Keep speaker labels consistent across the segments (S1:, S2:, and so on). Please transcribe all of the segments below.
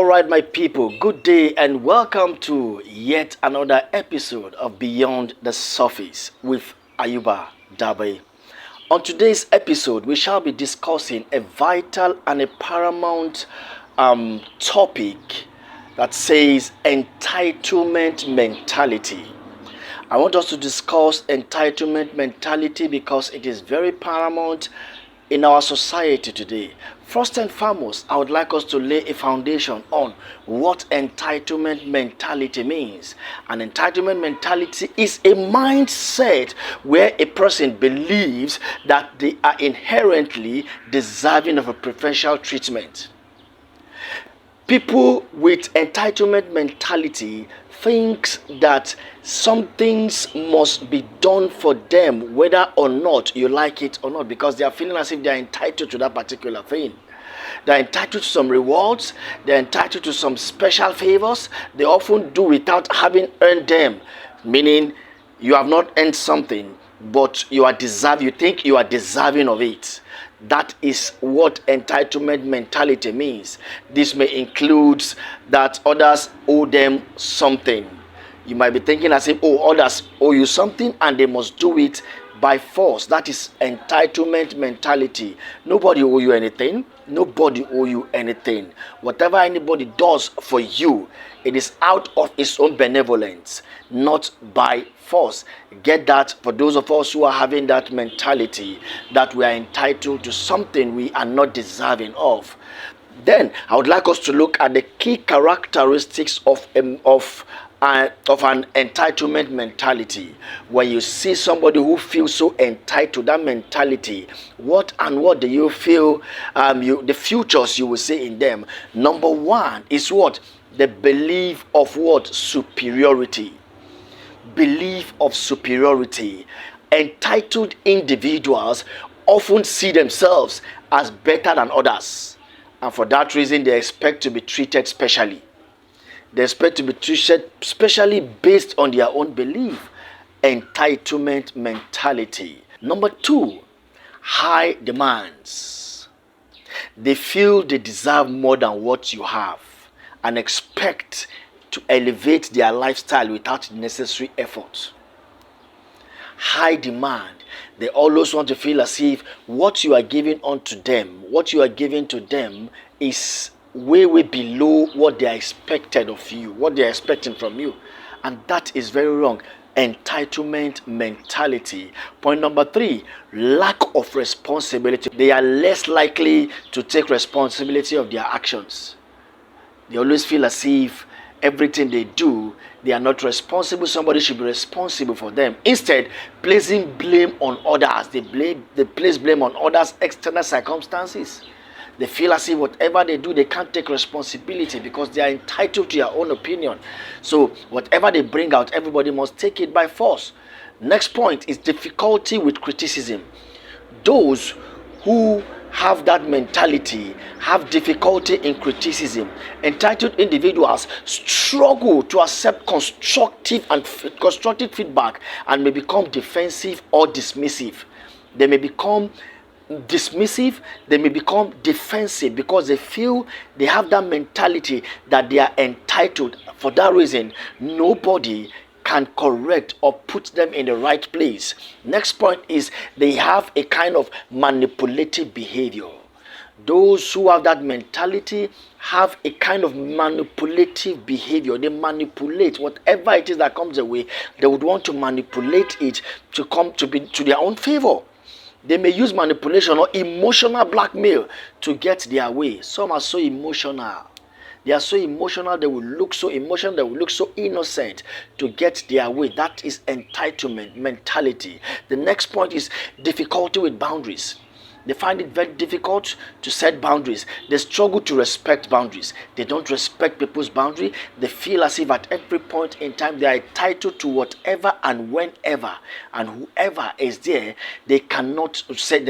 S1: right, my people, good day and welcome to yet another episode of Beyond the Surface with Ayuba Dabai. On today's episode, we shall be discussing a vital and a paramount topic that says entitlement mentality. I want us to discuss entitlement mentality because it is very paramount in our society today. First and foremost, I would like us to lay a foundation on what entitlement mentality means. An entitlement mentality is a mindset where a person believes that they are inherently deserving of a preferential treatment. People with entitlement mentality thinks that some things must be done for them whether or not you like it or not, because they are feeling as if they are entitled to that particular thing. They're entitled to some rewards, they're entitled to some special favors. They often do without having earned them, meaning you have not earned something, but you think you are deserving of it. That is what entitlement mentality means. This may include that others owe them something. You might be thinking as if, others owe you something and they must do it by force. That is entitlement mentality. Nobody owe you anything. Nobody owe you anything. Whatever anybody does for you, it is out of its own benevolence, not by force. Get that for those of us who are having that mentality that we are entitled to something we are not deserving of. Then I would like us to look at the key characteristics of an entitlement mentality. When you see somebody who feels so entitled, that mentality, what do you feel? The futures you will see in them. Number one is what? The belief of what? Superiority. Belief of superiority. Entitled individuals often see themselves as better than others, and for that reason they expect to be treated specially. They expect to be treated specially based on their own belief. Entitlement mentality. Number two, high demands. They feel they deserve more than what you have and expect to elevate their lifestyle without necessary effort. High demand. They always want to feel as if what you are giving unto them, what you are giving to them is way below what they are expected of you, what they are expecting from you. And that is very wrong. Entitlement mentality. Point number three, lack of responsibility. They are less likely to take responsibility of their actions. They always feel as if everything they do, they are not responsible. Somebody should be responsible for them. Instead, placing blame on others. They place blame on others' external circumstances. They feel as if whatever they do, they can't take responsibility because they are entitled to their own opinion. So whatever they bring out, everybody must take it by force. Next point is difficulty with criticism. Those who have that mentality have difficulty in criticism. Entitled individuals struggle to accept constructive feedback and may become defensive or dismissive. They may become dismissive, they may become defensive because they feel they have that mentality that they are entitled. For that reason, nobody can correct or put them in the right place. Next point is they have a kind of manipulative behavior. Those who have that mentality have a kind of manipulative behavior. They manipulate whatever it is that comes their way. They would want to manipulate it to come to be to their own favor. They may use manipulation or emotional blackmail to get their way. Some are so emotional. They are so emotional, they will look so emotional, they will look so innocent to get their way. That is entitlement mentality. The next point is difficulty with boundaries. They find it very difficult to set boundaries. They struggle to respect boundaries. They don't respect people's boundary. They feel as if at every point in time they are entitled to whatever and whenever and whoever is there. You cannot set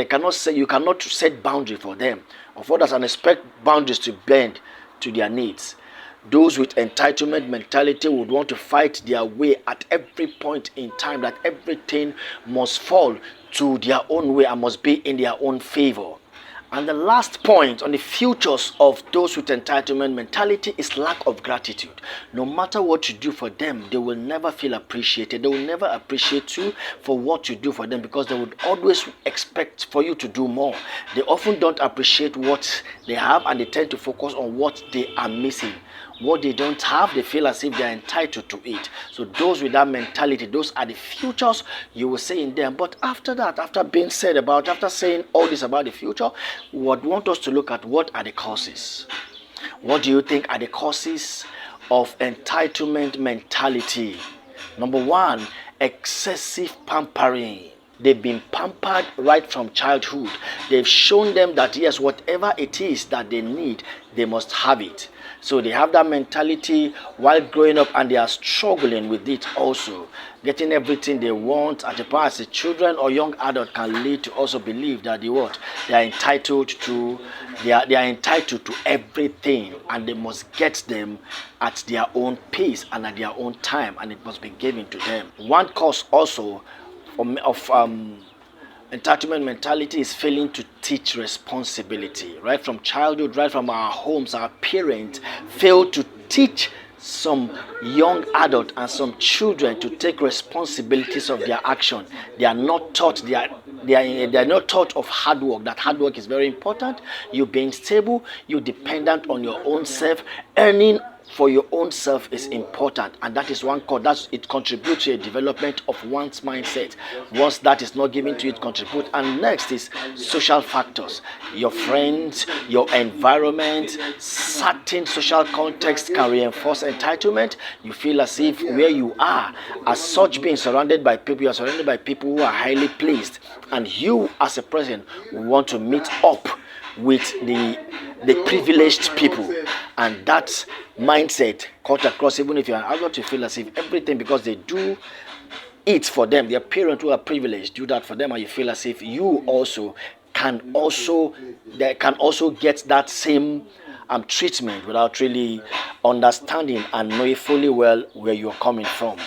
S1: boundary for them of others and expect boundaries to bend to their needs. Those with entitlement mentality would want to fight their way at every point in time, that everything must fall to their own way and must be in their own favor. And the last point on the futures of those with entitlement mentality is lack of gratitude. No matter what you do for them, they will never feel appreciated. They will never appreciate you for what you do for them, because they would always expect for you to do more. They often don't appreciate what they have, and they tend to focus on what they are missing. What they don't have, they feel as if they are entitled to it. So those with that mentality, those are the futures you will see in them. But after that, after saying all this about the future, what we want us to look at, what are the causes? What do you think are the causes of entitlement mentality? Number one, excessive pampering. They've been pampered right from childhood. They've shown them that yes, whatever it is that they need, they must have it. So they have that mentality while growing up, and they are struggling with it also. Getting everything they want at the past, the children or young adult can lead to also believe that they are entitled to everything, and they must get them at their own pace and at their own time, and it must be given to them. One cause also of entitlement mentality is failing to teach responsibility. Right from childhood, right from our homes, our parents fail to teach some young adult and some children to take responsibilities of their action. They are not taught. They are not taught of hard work. That hard work is very important. You being stable, you dependent on your own self, earning for your own self is important, and that is one cause. It contributes to a development of one's mindset. Once that is not given to it, contribute. And next is social factors. Your friends, your environment, certain social context can reinforce entitlement. You feel as if where you are, as such, being surrounded by people, you are surrounded by people who are highly pleased, and you as a person want to meet up with the privileged people, and that mindset cut across. Even if you are able to feel as if everything, because they do it for them, their parents who are privileged do that for them, and you feel as if you also can also get that same treatment without really understanding and knowing fully well where you're coming from.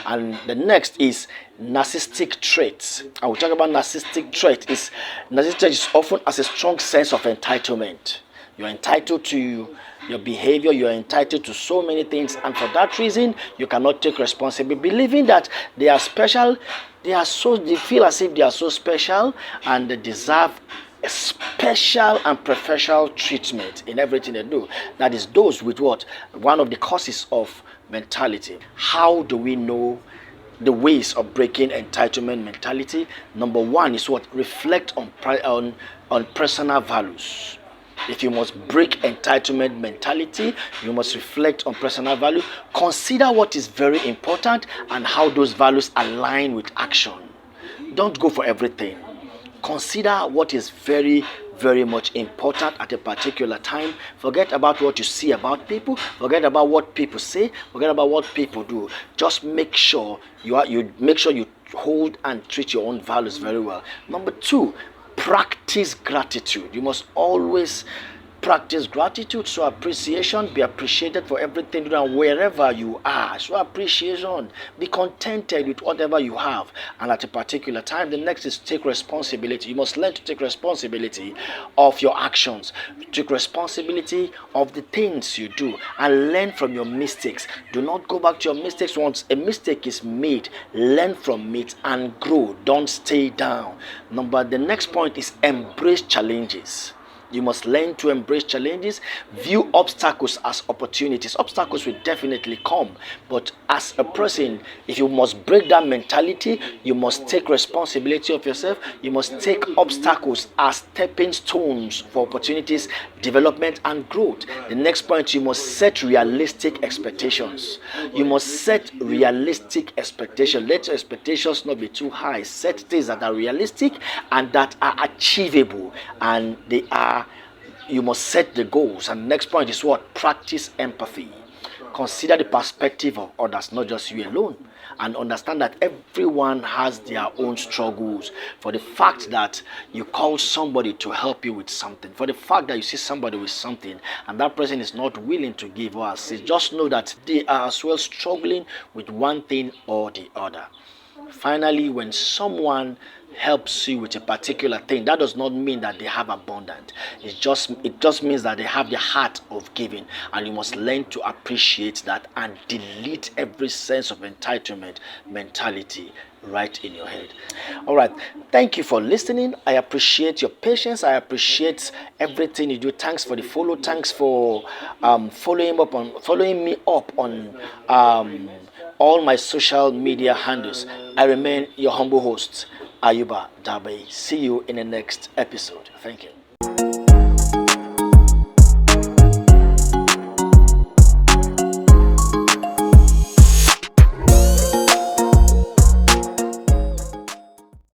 S1: And the next is narcissistic traits. I will talk about narcissistic trait. Narcissistic trait is often as a strong sense of entitlement. You're entitled to your behavior, you're entitled to so many things, and for that reason you cannot take responsibility, believing that they are special. They feel as if they are so special, and they deserve a special and professional treatment in everything they do. That is those with what? One of the causes of mentality. How do we know the ways of breaking entitlement mentality? Number one is what? Reflect on personal values. If you must break entitlement mentality, you must reflect on personal value. Consider what is very important and how those values align with action. Don't go for everything. Consider what is very, very much important at a particular time. Forget about what you see about people. Forget about what people say. Forget about what people do. Just make sure you hold and treat your own values very well. Number two, practice gratitude. You must always practice gratitude. So appreciation, be appreciated for everything you do and wherever you are. So appreciation, be contented with whatever you have, and at a particular time. The next is take responsibility. You must learn to take responsibility of your actions, take responsibility of the things you do, and learn from your mistakes. Do not go back to your mistakes. Once a mistake is made, learn from it and grow. Don't stay down. The next point is embrace challenges. You must learn to embrace challenges, view obstacles as opportunities. Obstacles will definitely come, but as a person, if you must break that mentality, you must take responsibility of yourself. You must take obstacles as stepping stones for opportunities, development, and growth. The next point, you must set realistic expectations. You must set realistic expectations. Let your expectations not be too high. Set things that are realistic and that are achievable, and you must set the goals. And the next point is what? Practice empathy. Consider the perspective of others, not just you alone, and understand that everyone has their own struggles. For the fact that you call somebody to help you with something, for the fact that you see somebody with something and that person is not willing to give or assist, just know that they are as well struggling with one thing or the other. Finally, when someone helps you with a particular thing, that does not mean that they have abundance. It just means that they have the heart of giving, and you must learn to appreciate that and delete every sense of entitlement mentality right in your head. All right, thank you for listening. I appreciate your patience. I appreciate everything you do. Thanks for the follow. Thanks for following me up on all my social media handles. I remain your humble host, Ayuba Dabai. See you in the next episode. Thank you.